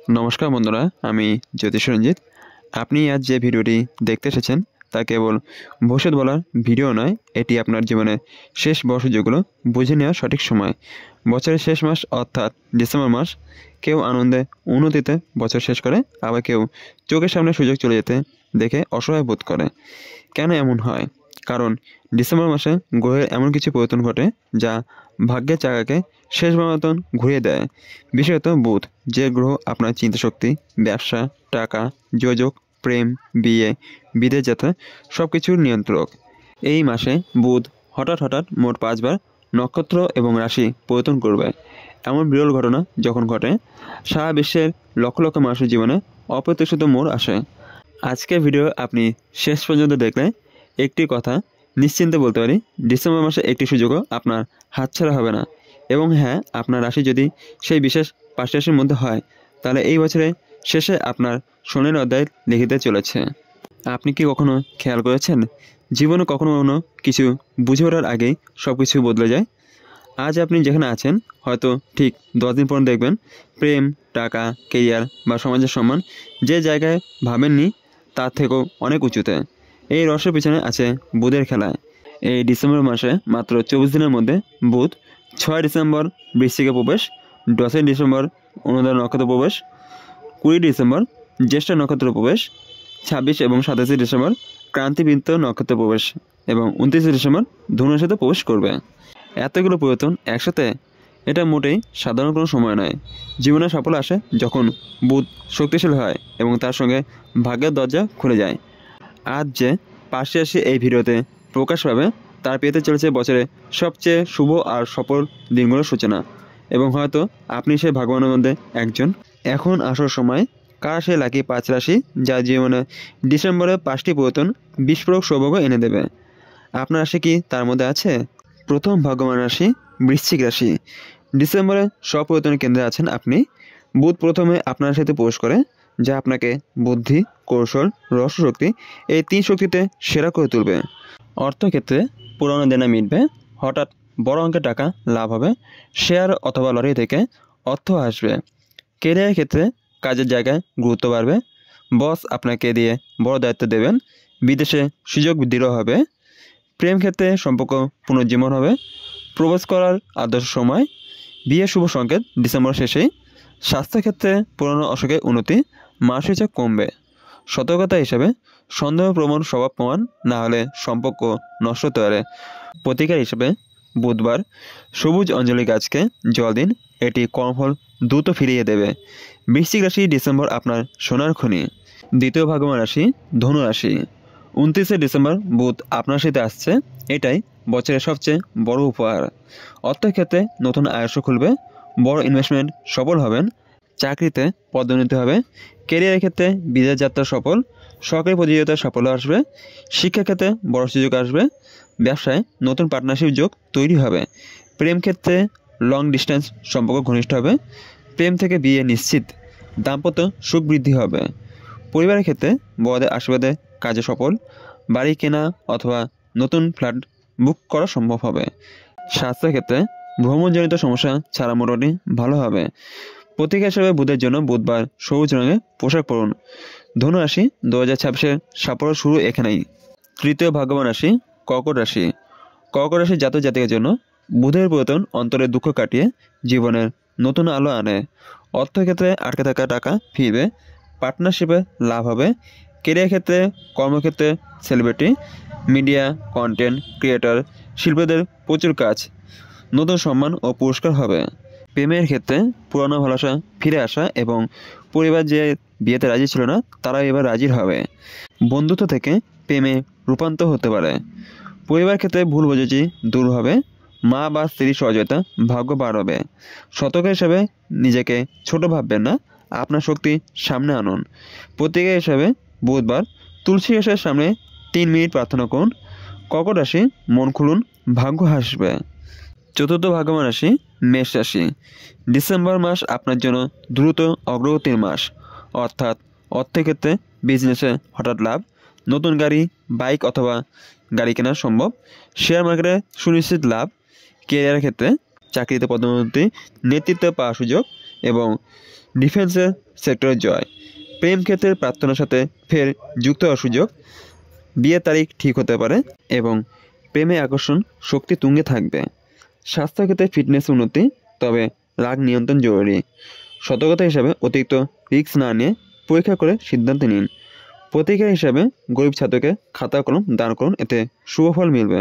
নমস্কার বন্ধুরা, আমি জ্যোতিষ রঞ্জিত। আপনি আজ যে ভিডিওটি দেখতে এসেছেন তা কেবল ভবিষ্যৎ বলার ভিডিও নয়, এটি আপনার জীবনের শেষ বর্ষগুলো বুঝে নেওয়ার সঠিক সময়। বছরের শেষ মাস অর্থাৎ ডিসেম্বর মাস, কেউ আনন্দে উন্নতিতে বছর শেষ করে, আবার কেউ চোখের সামনে সুযোগ চলে যেতে দেখে অসহায় বোধ করে। কেন এমন হয়? কারণ ডিসেম্বর মাসে গ্রহের এমন কিছু পরিবর্তন ঘটে যা ভাগ্যের চাকাকে শেষবার মতন ঘুরিয়ে দেয়। বিশেষত বুধ, যে গ্রহ আপনার চিন্তাশক্তি, ব্যবসা, টাকা, যোগাযোগ, প্রেম, বিয়ে, বিদেশ যাত্রা সব কিছুর নিয়ন্ত্রক। এই মাসে বুধ হঠাৎ মোট 5 বার নক্ষত্র এবং রাশি পরিবর্তন করবে। এমন বিরল ঘটনা যখন ঘটে, সারা বিশ্বের লক্ষ লক্ষ মানুষের জীবনে অপ্রত্যাশিত মোড় আসে। আজকের ভিডিও আপনি শেষ পর্যন্ত দেখলে একটি কথা নিশ্চিন্তে বলতে পারি, ডিসেম্বর মাসে একটি সুযোগও আপনার হাতছাড়া হবে না। এবং হ্যাঁ, আপনার রাশি যদি সেই বিশেষ 5 রাশির মধ্যে হয়, তাহলে এই বছরের শেষে আপনার সোনার অধ্যায় লিখিতে চলেছে। আপনি কি কখনো খেয়াল করেছেন, জীবনে কখনো কিছু বুঝে ওঠার আগেই সব কিছু বদলে যায়? আজ আপনি যেখানে আছেন, হয়তো ঠিক 10 দিন পর দেখবেন প্রেম, টাকা, কেরিয়ার বা সমাজের সম্মান যে জায়গায় ভাবেননি তার থেকেও অনেক উঁচুতে। এই রহস্যের পিছনে আছে বুধের খেলা। এই ডিসেম্বর মাসে মাত্র 24 দিনের মধ্যে বুধ 6 ডিসেম্বর বৃশ্চিকে প্রবেশ, 10 ডিসেম্বর অনুরাধা নক্ষত্র প্রবেশ, 20 ডিসেম্বর জ্যেষ্ঠ নক্ষত্র প্রবেশ, 26 এবং 27 ডিসেম্বর ক্রান্তিবৃত্ত নক্ষত্র প্রবেশ এবং 29 ডিসেম্বর ধনু রাশিতে প্রবেশ করবে। এতগুলো পরিবর্তন একসাথে, এটা মোটেই সাধারণ কোনো সময় নয়। জীবনে সাফল্য আসে যখন বুধ শক্তিশালী হয় এবং তার সঙ্গে ভাগ্যের দরজা খুলে যায়। আজ যে 5 রাশি এই ভিডিওতে প্রকাশ পাবে, তার পেতে চলেছে বছরে সবচেয়ে শুভ আর সফল দিনগুলোর সূচনা। এবং হয়তো আপনি সেই ভাগ্যবানের মধ্যে একজন। এখন আসার সময় কার সেই লাকি 5 রাশি যা জীবনে ডিসেম্বরে 5টি পরিবর্তন বিস্ফোরক সৌভাগ্য এনে দেবে। আপনার রাশি কি তার মধ্যে আছে? প্রথম ভাগ্যবান রাশি বৃশ্চিক রাশি। ডিসেম্বরে সব পরিবর্তনের কেন্দ্রে আছেন আপনি। বুধ প্রথমে আপনার সাথে প্রবেশ করে, যা আপনাকে বুদ্ধি, কৌশল, রহস্য শক্তি এই 3 শক্তিতে সেরা করে তুলবে। অর্থক্ষেত্রে পুরনো দেনা মিটবে, হঠাৎ বড় অঙ্কের টাকা লাভ হবে, শেয়ার অথবা লটারি থেকে অর্থ আসবে। কেরিয়ারের ক্ষেত্রে কাজের জায়গায় গুরুত্ব বাড়বে, বস আপনাকে দিয়ে বড় দায়িত্ব দেবেন, বিদেশে সুযোগ দৃঢ় হবে। প্রেম ক্ষেত্রে সম্পর্ক পুনর্জীবন হবে, প্রবেশ করার আদর্শ সময়, বিয়ে শুভ সংকেত ডিসেম্বর শেষেই। স্বাস্থ্যক্ষেত্রে পুরনো অসুখের উন্নতি, মানসিক চাপ কমবে। সতর্কতা হিসাবে সন্দেহপ্রবণ স্বভাব প্রমাণ না হলে সম্পর্ক নষ্ট হতে পারে। প্রতিকার হিসেবে বুধবার সবুজ অঞ্জলি গাছকে জল দিন, এটি কর্মফল দ্রুত ফিরিয়ে দেবে। বৃশ্চিক রাশি ডিসেম্বর আপনার সোনার খনি। দ্বিতীয় ভাগ্যবান রাশি ধনু রাশি। 29 ডিসেম্বর বুধ আপনার রাশিতে আসছে, এটাই বছরের সবচেয়ে বড় উপহার। অর্থক্ষেত্রে নতুন আয়স খুলবে, বড় ইনভেস্টমেন্ট সফল হবেন, চাকরিতে পদোন্নতি হবে, ক্যারিয়ারের ক্ষেত্রে বিদেশ যাত্রা সফল, সরকারি প্রতিযোগিতায় সাফল্য আসবে, শিক্ষাক্ষেত্রে বড় সুযোগ আসবে, ব্যবসায় নতুন পার্টনারশিপ যোগ তৈরি হবে। প্রেম ক্ষেত্রে লং ডিস্টেন্স সম্পর্ক ঘনিষ্ঠ হবে, প্রেম থেকে বিয়ে নিশ্চিত, দাম্পত্য সুখ বৃদ্ধি হবে। পরিবারের ক্ষেত্রে বড়দের আশীর্বাদে কাজে সফল, বাড়ি কেনা অথবা নতুন ফ্ল্যাট বুক করা সম্ভব হবে। স্বাস্থ্যক্ষেত্রে ভ্রমণজনিত সমস্যা ছাড়া মোটামুটি ভালো হবে। প্রতীক হিসেবে বুধের জন্য বুধবার সবুজ রঙের পোশাক পরুন। ধনু রাশি 2026-এর সাফল্য শুরু এখানেই। তৃতীয় ভাগ্যবান রাশি কর্কট রাশি। কর্কট রাশির জাতক জাতিকের জন্য বুধের পরিবর্তন অন্তরের দুঃখ কাটিয়ে জীবনের নতুন আলো আনে। অর্থক্ষেত্রে আটকে থাকা টাকা ফিরবে, পার্টনারশিপে লাভ হবে, কেরিয়ার ক্ষেত্রে কর্মক্ষেত্রে সেলিব্রিটি, মিডিয়া, কন্টেন্ট ক্রিয়েটর, শিল্পীদের প্রচুর কাজ, নতুন সম্মান ও পুরস্কার হবে। প্রেমের ক্ষেত্রে পুরনো ভালোবাসা ফিরে আসা এবং পরিবার যে বিয়েতে রাজি ছিল না তারা এবার রাজি হবে। বন্ধুত্ব থেকে প্রেমে রূপান্তর হতে পারে। পরিবার ক্ষেত্রে ভুল বোঝাবুঝি দূর হবে, মা বা স্ত্রীর সহযোগিতা ভাগ্য বাড়াবে। সতর্ক হিসাবে নিজেকে ছোট ভাববেন না, আপনার শক্তি সামনে আনুন। প্রতীক হিসাবে বুধবার তুলসী গাছের সামনে 3 মিনিট প্রার্থনা করুন। কর্কট রাশি মন খুলুন, ভাগ্য হাসবে। চতুর্থ ভাগ্যবান রাশি মেষ রাশি। ডিসেম্বর মাস আপনার জন্য দ্রুত অগ্রগতির মাস, অর্থাৎ অর্থক্ষেত্রে বিজনেসে হঠাৎ লাভ, নতুন গাড়ি, বাইক অথবা গাড়ি কেনা সম্ভব, শেয়ার মার্কেটে সুনিশ্চিত লাভ, ক্যারিয়ারের ক্ষেত্রে চাকরিতে পদোন্নতি, নেতৃত্ব পাওয়ার সুযোগ এবং ডিফেন্সের সেক্টরে জয়, প্রেম ক্ষেত্রের প্রার্থনার সাথে ফের যুক্ত হওয়ার সুযোগ, বিয়ের তারিখ ঠিক হতে পারে এবং প্রেমে আকর্ষণ শক্তি তুঙ্গে থাকবে। স্বাস্থ্যক্ষেত্রে ফিটনেস উন্নতি, তবে রাগ নিয়ন্ত্রণ জরুরি। সতর্কতা হিসাবে অতিরিক্ত রিস্ক না নিয়ে পরীক্ষা করে সিদ্ধান্ত নিন। প্রতিক্রিয়া হিসাবে গরিব ছাত্রকে খাতা কলম দান করুন, এতে শুভফল মিলবে।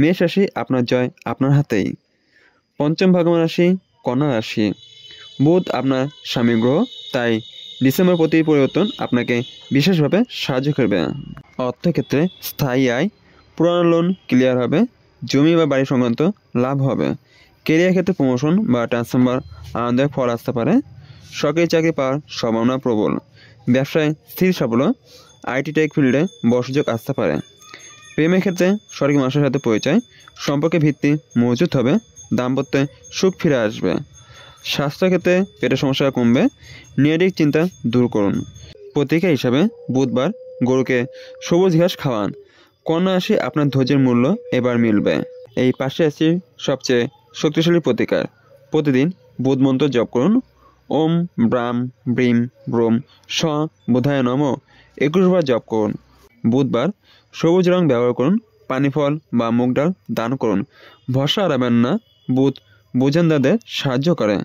মেষ রাশি, আপনার জয় আপনার হাতেই। পঞ্চম ভাগ্যবান রাশি কন্যা রাশি। বুধ আপনার স্বামী গ্রহ, তাই ডিসেম্বর প্রতি পরিবর্তন আপনাকে বিশেষভাবে সাহায্য করবে। অর্থক্ষেত্রে স্থায়ী আয়, পুরানো লোন ক্লিয়ার হবে, জমি বা বাড়ি সংক্রান্ত লাভ হবে। কেরিয়ার ক্ষেত্রে প্রমোশন বা ট্রান্সফার আনন্দের ফল আসতে পারে। সরকারি চাকরি পাওয়ার সম্ভাবনা প্রবল। ব্যবসায় স্থির সাফল্য, আইটি টেক ফিল্ডে বড় সুযোগ আসতে পারে। প্রেমের ক্ষেত্রে সঠিক মানুষের সাথে পরিচয়, সম্পর্কের ভিত্তি মজবুত হবে, দাম্পত্যে সুখ ফিরে আসবে। স্বাস্থ্যক্ষেত্রে পেটের সমস্যা কমবে, নেগেটিভ চিন্তা দূর করুন। প্রতিক্রিয়া হিসাবে বুধবার গরুকে সবুজ ঘাস খাওয়ান। কন্যা রাশি, আপনার ধৈর্যের মূল্য এবার মিলবে। এই 5টি রাশির সবচেয়ে শক্তিশালী প্রতিকার। প্রতিদিন বুধ মন্ত্র জপ করুন। ওম ব্রাম ব্রিম ব্রোম স বোধায় নম 21 বার জপ করুন। বুধবার সবুজ রং ব্যবহার করুন। পানি ফল বা মুগ ডাল দান করুন। ভরসা হারাবেন না, বুধ বুঝেনদারদের সাহায্য করে।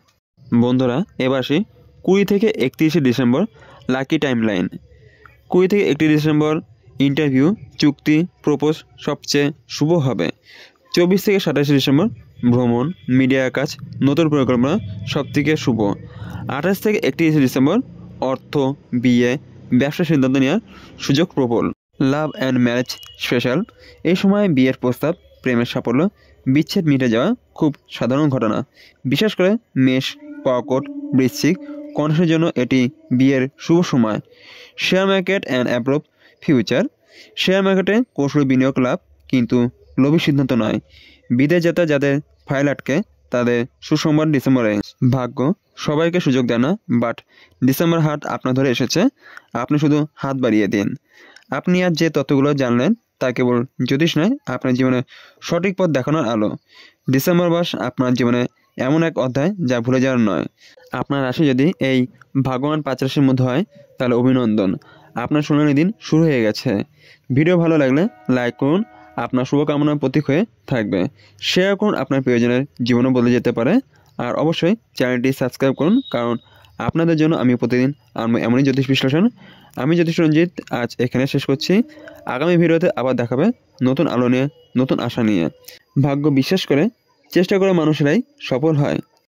বন্ধুরা, এবার আসি 20 থেকে 31 ডিসেম্বর লাকি টাইম লাইন। 20 থেকে 31 ডিসেম্বর ইন্টারভিউ, চুক্তি, প্রপোজ সবচেয়ে শুভ হবে। 24 থেকে 27 ডিসেম্বর ভ্রমণ, মিডিয়ার কাজ, নতুন পরিকল্পনা সবথেকে শুভ। 28 থেকে 31 ডিসেম্বর অর্থ, বিয়ে, ব্যবসার সিদ্ধান্ত নেওয়ার সুযোগ প্রবল। Love and marriage special. এই সময় বিয়ের প্রস্তাব, প্রেমের সাফল্য, বিচ্ছেদ মিটে যাওয়া খুব সাধারণ ঘটনা। বিশেষ করে মেষ, কর্কট, বৃশ্চিক, কন্যার জন্য এটি বিয়ের শুভ সময়। Share market and approve future. Share মার্কেটে কৌশল বিনিয়োগ লাভ, কিন্তু লোভী সিদ্ধান্ত নয়। বিদেশ যাত্রা যাদের ফাইল আটকে তাদের সুসংবাদ ডিসেম্বরে। ভাগ্য সবাইকে সুযোগ দেয় না, বাট ডিসেম্বর হাট আপনার ধরে এসেছে। আপনি শুধু হাত বাড়িয়ে দিন। আপনি আজ যে তথ্যগুলো জানলেন তা কেবল জ্যোতিষ নয়, আপনার জীবনে সঠিক পথ দেখানোর আলো। ডিসেম্বর মাস আপনার জীবনে এমন এক অধ্যায় যা ভুলে যাওয়ার নয়। আপনার রাশি যদি এই ভাগ্যবান 5 রাশির মধ্যে হয়, তাহলে অভিনন্দন, আপনার সোনালি দিন শুরু হয়ে গেছে। ভিডিও ভালো লাগলে লাইক করুন, আপনার শুভকামনার প্রতীক হয়ে থাকবে। শেয়ার করুন, আপনার প্রিয়জনের জীবনও বদলে যেতে পারে। আর অবশ্যই চ্যানেলটি সাবস্ক্রাইব করুন, কারণ আপনাদের জন্য আমি প্রতিদিন আনবো এমনই জ্যোতিষ বিশ্লেষণ। আমি জ্যোতিষ রঞ্জিত আজ এখানে শেষ করছি। আগামী ভিডিওতে আবার দেখাবে নতুন আলো নিয়ে, নতুন আশা নিয়ে। ভাগ্য বিশ্বাস করে চেষ্টা করে মানুষেরাই সফল হয়।